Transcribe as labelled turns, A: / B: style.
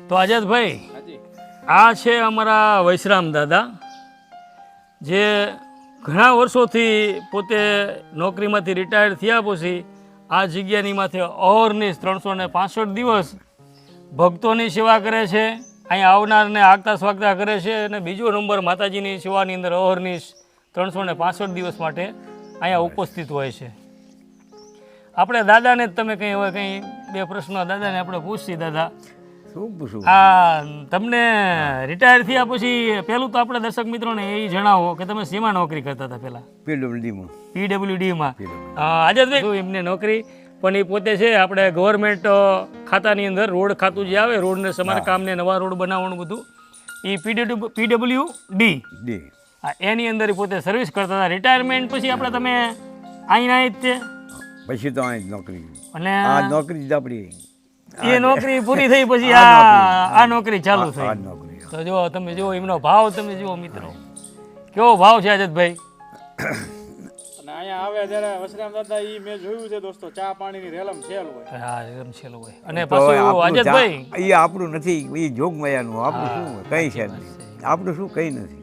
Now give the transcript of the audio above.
A: તો આઝાદભાઈ, આ છે અમારા વૈશ્રામ દાદા, જે ઘણા વર્ષોથી પોતે નોકરીમાંથી રિટાયર થયા પછી આ જગ્યાની માથે અહોરની 365 દિવસ ભક્તોની સેવા કરે છે, અહીંયા આવનારને આગતા સ્વાગતા કરે છે, અને બીજો નંબર માતાજીની સેવાની અંદર અહોરની 365 દિવસ માટે અહીંયા ઉપસ્થિત હોય છે. આપણે દાદાને જ તમે કંઈ હવે કંઈ બે પ્રશ્નો દાદાને આપણે પૂછીએ. દાદા,
B: શું પૂછું?
A: આ તમને રિટાયર થયા પછી પહેલું તો આપણે દર્શક મિત્રોને એ જણાવો કે તમે શેમાં નોકરી કરતા હતા પહેલાં? પીડબ્લ્યુડીમાં. આઝાદભાઈ શું એમને નોકરી, પણ એ પોતે છે આપણે ગવર્મેન્ટ ખાતાની અંદર રોડ ખાતું જે આવે, રોડને સમારકામને નવા રોડ બનાવવાનું બધું, એ પીડબ્લ્યુડી એની અંદર પોતે સર્વિસ કરતા હતા. રિટાયરમેન્ટ પછી આપણે તમે અહીંયા જ તે
B: પછી તો અહીં નોકરી,
A: અને
B: આ નોકરી જ આપણી
A: એ નોકરી પૂરી થઈ પછી આ નોકરી ચાલુ થઈ. તો જો તમે જુઓ એમનો ભાવ, તમે જુઓ મિત્રો કેવો ભાવ છે આઝાદભાઈ.
C: અને અહીંયા આવે ત્યારે વસરામ દાદા ઈ મેં જોયું છે દોસ્તો, ચા પાણીની રેલમ છેલ હોય.
A: હા, રેલમ હોય. અને પાછું આઝાદભાઈ
B: એ આપણું નથી, એ જોગમાયાનું. આપણું શું કઈ છે નહીં, આપણું શું કઈ નથી.